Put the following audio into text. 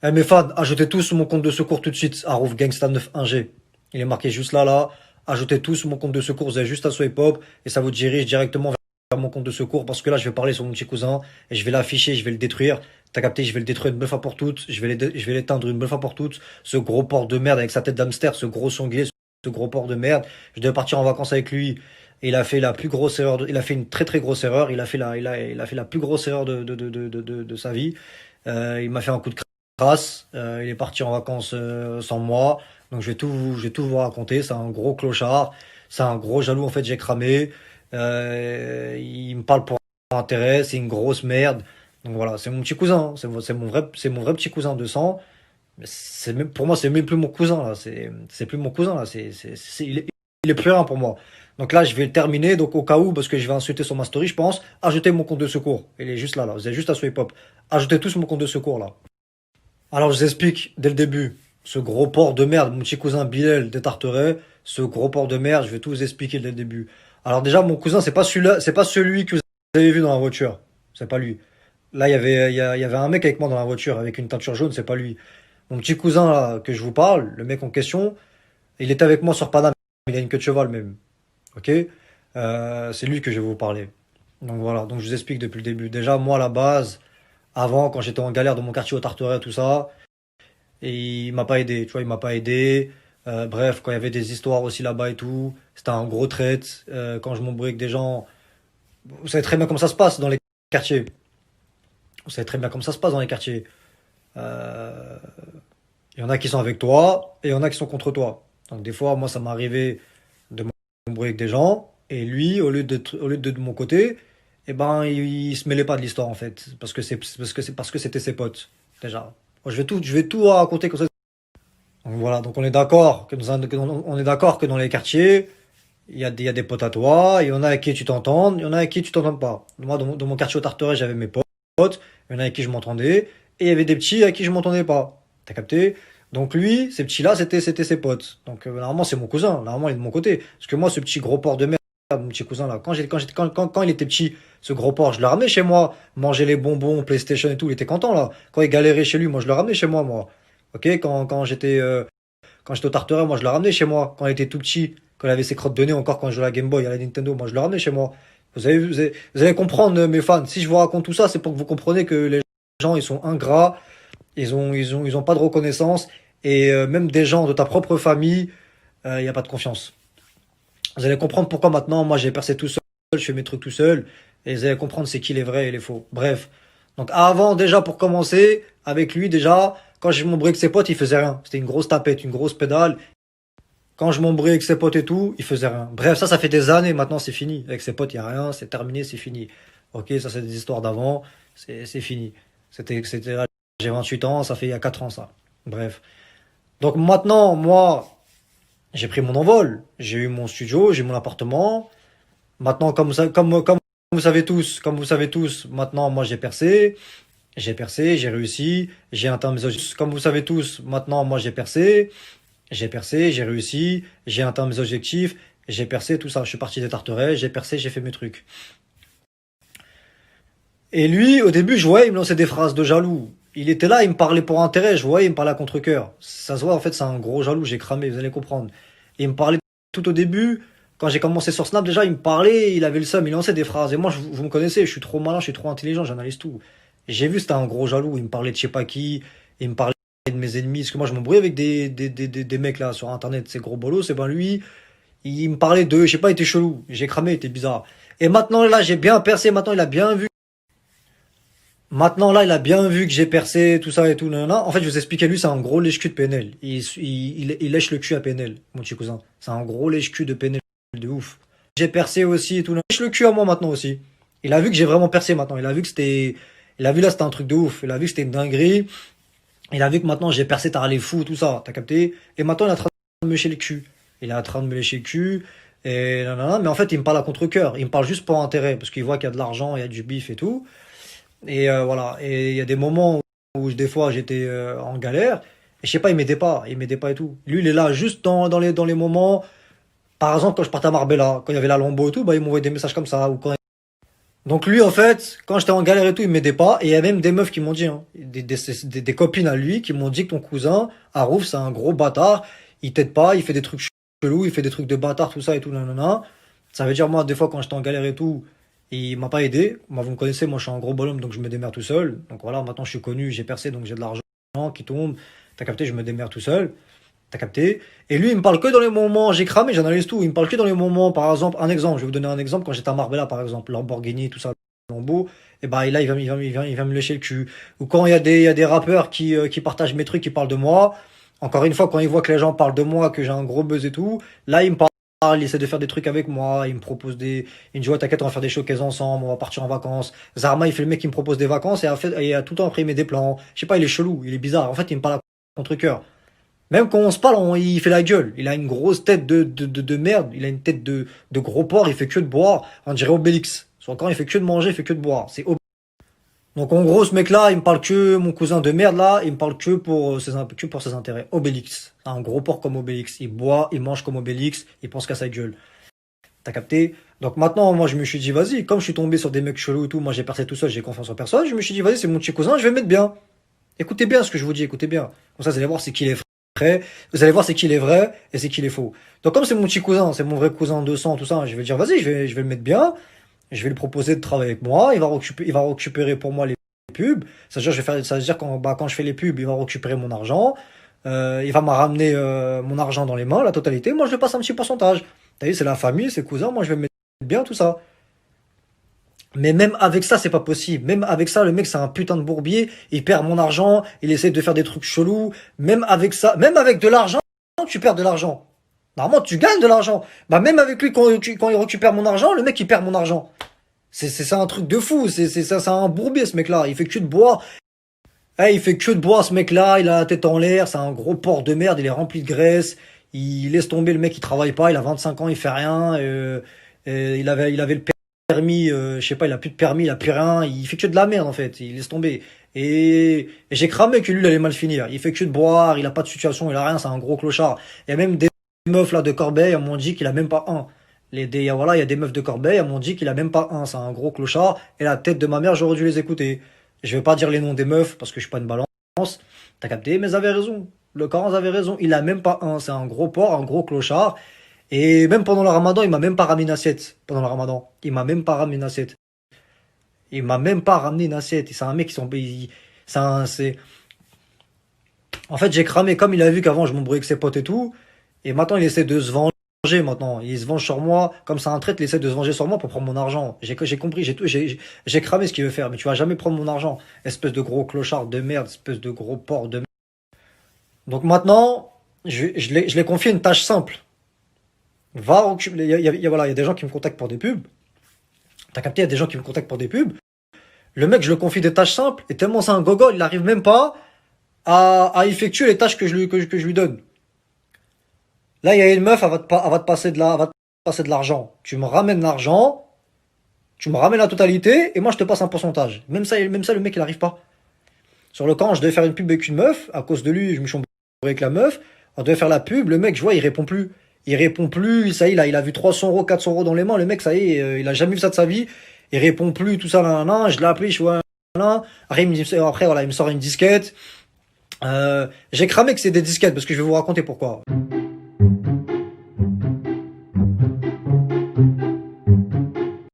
Eh mes fans, ajoutez tous mon compte de secours tout de suite, Arouf Gangsta 91G. Il est marqué juste là, là. Ajoutez tous mon compte de secours, vous avez juste à swipe up et ça vous dirige directement vers mon compte de secours parce que là, je vais parler sur mon petit cousin et je vais l'afficher, je vais le détruire. T'as capté, je vais le détruire une bonne fois pour toutes, je vais l'éteindre une bonne fois pour toutes. Ce gros porc de merde avec sa tête d'hamster, ce gros sanglier, ce gros porc de merde. Je devais partir en vacances avec lui. Et il a fait la plus grosse erreur, il a fait une très très grosse erreur. Il a fait la plus grosse erreur de sa vie. Il m'a fait un coup de grâce. Il est parti en vacances sans moi. Donc je vais tout vous raconter. C'est un gros clochard. C'est un gros jaloux. En fait, j'ai cramé. Il me parle pour intérêt. C'est une grosse merde. Donc voilà, c'est mon petit cousin. Hein. C'est mon vrai petit cousin de sang. Mais c'est même, pour moi, c'est même plus mon cousin là. C'est plus mon cousin là. Il est plus rien pour moi. Donc là, je vais le terminer. Donc au cas où, parce que je vais insulter sur ma story, je pense, ajoutez mon compte de secours. Il est juste là, là. Vous avez juste à swipe up. Ajoutez tous mon compte de secours là. Alors, je vous explique dès le début. Ce gros porc de merde, mon petit cousin Bilal des Tarterets, ce gros porc de merde, je vais tout vous expliquer dès le début. Alors déjà, mon cousin, c'est pas celui-là, c'est pas celui que vous avez vu dans la voiture. C'est pas lui. Là, il y avait un mec avec moi dans la voiture avec une teinture jaune, c'est pas lui. Mon petit cousin là, que je vous parle, le mec en question, il était avec moi sur Paname. Il a une queue de cheval même. Ok. C'est lui que je vais vous parler. Donc voilà, donc je vous explique depuis le début. Déjà, moi, à la base, avant, quand j'étais en galère dans mon quartier au Tarteret, tout ça, et il m'a pas aidé, tu vois, il m'a pas aidé. Bref, quand il y avait des histoires aussi là-bas et tout, c'était un gros traite. Quand je m'embrouille avec des gens, vous savez très bien comment ça se passe dans les quartiers. Vous savez très bien comment ça se passe dans les quartiers. Euh, Il y en a qui sont avec toi et il y en a qui sont contre toi. Donc des fois, moi, ça m'est arrivé de m'embrouiller avec des gens et lui, au lieu de mon côté, eh ben, il se mêlait pas de l'histoire en fait, parce que c'était ses potes déjà. Moi, je vais tout raconter comme ça. Donc voilà, donc on est d'accord on est d'accord que dans les quartiers, il y a des potes à toi, il y en a avec qui tu t'entends, il y en a avec qui tu t'entends pas. Moi, dans mon quartier au Tarteret, j'avais mes potes, il y en a avec qui je m'entendais, et il y avait des petits avec qui je m'entendais pas. T'as capté? Donc lui, ces petits-là, c'était ses potes. Donc normalement, c'est mon cousin, normalement, il est de mon côté. Parce que moi, ce petit gros porc de merde, mon petit cousin là, quand il était petit, ce gros porc, je le ramenais chez moi, manger les bonbons, PlayStation et tout, il était content là. Quand il galérait chez lui, moi, je le ramenais chez moi, moi. Ok, quand j'étais au Tarteret, moi je le ramenais chez moi. Quand il était tout petit, quand il avait ses crottes de nez encore, quand je jouais à la Game Boy, à la Nintendo, moi je le ramenais chez moi. Vous allez comprendre, mes fans. Si je vous raconte tout ça, c'est pour que vous compreniez que les gens, ils sont ingrats, ils ont pas de reconnaissance, et même des gens de ta propre famille, il n'y a pas de confiance. Vous allez comprendre pourquoi maintenant, moi j'ai percé tout seul, je fais mes trucs tout seul, et vous allez comprendre c'est qui les vrais et les faux. Bref. Donc avant, déjà, pour commencer, avec lui, déjà, quand je m'embrouillais avec ses potes, il faisait rien. C'était une grosse tapette, une grosse pédale. Quand je m'embrouillais avec ses potes et tout, il faisait rien. Bref, ça fait des années, maintenant c'est fini. Avec ses potes, il n'y a rien, c'est terminé, c'est fini. Ok, ça c'est des histoires d'avant, c'est fini. Là, j'ai 28 ans, ça fait il y a 4 ans ça. Bref. Donc maintenant, moi, j'ai pris mon envol. J'ai eu mon studio, j'ai mon appartement. Maintenant, comme vous savez tous, maintenant, moi j'ai percé, j'ai réussi, j'ai atteint mes objectifs. Comme vous savez tous, maintenant, moi j'ai percé, j'ai réussi, j'ai atteint mes objectifs, j'ai percé, tout ça. Je suis parti des Tarterets, j'ai percé, j'ai fait mes trucs. Et lui, au début, je voyais, il me lançait des phrases de jaloux. Il était là, il me parlait pour intérêt, je voyais, il me parlait à contre-cœur. Ça se voit, en fait, c'est un gros jaloux, j'ai cramé, vous allez comprendre. Et il me parlait tout au début, quand j'ai commencé sur Snap, déjà, il me parlait, il avait le seum, il lançait des phrases. Et moi, vous me connaissez, je suis trop malin, je suis trop intelligent, j'analyse tout. Et j'ai vu, c'était un gros jaloux, il me parlait de je sais pas qui, il me parlait de mes ennemis, parce que moi, je m'embrouillais avec des mecs là sur Internet, ces gros bolos, et ben lui, il me parlait d'eux, je sais pas, il était chelou, j'ai cramé, il était bizarre. Et maintenant, là, j'ai bien percé, maintenant, il a bien vu. Maintenant, là, il a bien vu que j'ai percé, tout ça et tout, nanana. En fait, je vous expliquais, lui, c'est un gros lèche-cul de PNL. Il lèche le cul à PNL, mon petit cousin. C'est un gros lèche-cul de PNL de ouf. J'ai percé aussi et tout. Il lèche le cul à moi maintenant aussi. Il a vu que j'ai vraiment percé maintenant. Il a vu que c'était, il a vu là, c'était un truc de ouf. Il a vu que c'était une dinguerie. Il a vu que maintenant j'ai percé, t'as les fous, tout ça. T'as capté? Et maintenant, il est en train de me lécher le cul. Il est en train de me lécher le cul. Et nanana. Mais en fait, il me parle à contre-cœur. Il me parle juste pour intérêt. Parce qu'il voit qu'il y a de l'argent, il y a du bif et tout. Et voilà. Et il y a des moments où des fois j'étais en galère. Et je sais pas, il m'aidait pas. Il m'aidait pas et tout. Lui, il est là juste dans les moments. Par exemple, quand je partais à Marbella, quand il y avait la Lambeau et tout, bah, il m'envoyait des messages comme ça. Ou quand Donc lui, en fait, quand j'étais en galère et tout, il m'aidait pas. Et il y a même des meufs qui m'ont dit, hein, des copines à lui, qui m'ont dit que ton cousin, Harouf, c'est un gros bâtard. Il t'aide pas, il fait des trucs chelous, il fait des trucs de bâtard, tout ça et tout, nanana. Ça veut dire, moi, des fois, quand j'étais en galère et tout, il m'a pas aidé. Moi, vous me connaissez, moi, je suis un gros bonhomme, donc je me démerde tout seul. Donc voilà, maintenant, je suis connu, j'ai percé, donc j'ai de l'argent qui tombe. T'as capté, je me démerde tout seul. T'as capté? Et lui, il me parle que dans les moments, j'ai cramé, j'analyse tout. Il me parle que dans les moments, par exemple, un exemple, je vais vous donner un exemple, quand j'étais à Marbella, par exemple, Lamborghini, tout ça, Lambo, et bah là, il va me lécher le cul. Ou quand il y a des rappeurs qui partagent mes trucs, qui parlent de moi, encore une fois, quand il voit que les gens parlent de moi, que j'ai un gros buzz et tout, là, il me parle, il essaie de faire des trucs avec moi, il me propose il me dit, ouais, t'inquiète, on va faire des showcases ensemble, on va partir en vacances. Zarma, il fait le mec qui me propose des vacances, et a tout le temps après, il met des plans. Je sais pas, il est chelou, il est bizarre. En fait, il me parle à contre-cœur. Même quand on se parle, il fait la gueule. Il a une grosse tête de merde. Il a une tête de gros porc. Il fait que de boire. On dirait Obélix. Soit quand il fait que de manger, il fait que de boire. Donc en gros, ce mec-là, il me parle que, mon cousin de merde là, il me parle que pour ses intérêts. Obélix. C'est un gros porc comme Obélix. Il boit, il mange comme Obélix. Il pense qu'à sa gueule. T'as capté? Donc maintenant, moi, je me suis dit, vas-y, comme je suis tombé sur des mecs chelous et tout, moi j'ai percé tout seul, j'ai confiance en personne. Je me suis dit, vas-y, c'est mon petit cousin, je vais me mettre bien. Écoutez bien ce que je vous dis, écoutez bien. Comme ça, vous allez voir c'est qui les vrai. Vous allez voir c'est qui les vrais et c'est qui les faux. Donc comme c'est mon petit cousin, c'est mon vrai cousin de sang, tout ça, je vais dire vas-y, je vais le mettre bien. Je vais lui proposer de travailler avec moi. Il va récupérer pour moi les pubs. C'est-à-dire, ça veut dire quand je fais les pubs, il va récupérer mon argent. Il va me ramener mon argent dans les mains, la totalité. Moi, je lui passe un petit pourcentage. T'as vu, c'est la famille, c'est cousin. Moi, je vais me mettre bien tout ça. Mais même avec ça, c'est pas possible. Même avec ça, le mec, c'est un putain de bourbier. Il perd mon argent. Il essaie de faire des trucs chelous. Même avec ça, même avec de l'argent, tu perds de l'argent. Normalement, tu gagnes de l'argent. Bah, même avec lui, quand il récupère mon argent, le mec, il perd mon argent. C'est un truc de fou. C'est un bourbier, ce mec-là. Il fait que de boire. Eh, il fait que de boire, ce mec-là. Il a la tête en l'air. C'est un gros porc de merde. Il est rempli de graisse. Il laisse tomber le mec, il travaille pas. Il a 25 ans, il fait rien. Il avait le permis, je sais pas, il a plus de permis, il a plus rien, il fait que de la merde en fait, il laisse tomber. Et j'ai cramé que lui il allait mal finir. Il fait que de boire, il a pas de situation, il a rien, c'est un gros clochard. Il y a même des meufs là de Corbeil, elles m'ont dit qu'il a même pas un. Voilà, il y a des meufs de Corbeil, elles m'ont dit qu'il a même pas un, c'est un gros clochard. Et la tête de ma mère, j'aurais dû les écouter. Je vais pas dire les noms des meufs parce que je suis pas une balance. T'as capté, mais ils avaient raison. Le Coran avait raison, il a même pas un, c'est un gros porc, un gros clochard. Et même pendant le ramadan, il m'a même pas ramené une assiette. Pendant le ramadan. Il m'a même pas ramené une assiette. Il m'a même pas ramené une assiette. Et c'est un mec qui c'est, en fait, j'ai cramé comme il a vu qu'avant je m'embrouillais avec ses potes et tout. Et maintenant, il essaie de se venger maintenant. Il se venge sur moi. Comme ça, un traite, il essaie de se venger sur moi pour prendre mon argent. J'ai compris, j'ai cramé ce qu'il veut faire. Mais tu vas jamais prendre mon argent. Espèce de gros clochard de merde. Espèce de gros porc de merde. Donc maintenant, je l'ai confié une tâche simple. Va occuper, voilà, il y a des gens qui me contactent pour des pubs. T'as capté, il y a des gens qui me contactent pour des pubs. Le mec, je le confie des tâches simples, et tellement c'est un gogol, il n'arrive même pas à effectuer les tâches que je lui donne. Là, il y a une meuf, elle va te passer elle va te passer de l'argent. Tu me ramènes l'argent, tu me ramènes la totalité, et moi, je te passe un pourcentage. Même ça, le mec, il n'arrive pas. Sur le camp, je devais faire une pub avec une meuf, à cause de lui, je me suis embrouillé avec la meuf. On devait faire la pub, le mec, je vois, il répond plus. Il répond plus, ça y est, il a vu 300 euros, 400 euros dans les mains, le mec, ça y est, il a jamais vu ça de sa vie. Il répond plus, tout ça, là, là, je l'ai appelé, je vois, là. Après, voilà, il me sort une disquette. J'ai cramé que c'est des disquettes, parce que je vais vous raconter pourquoi.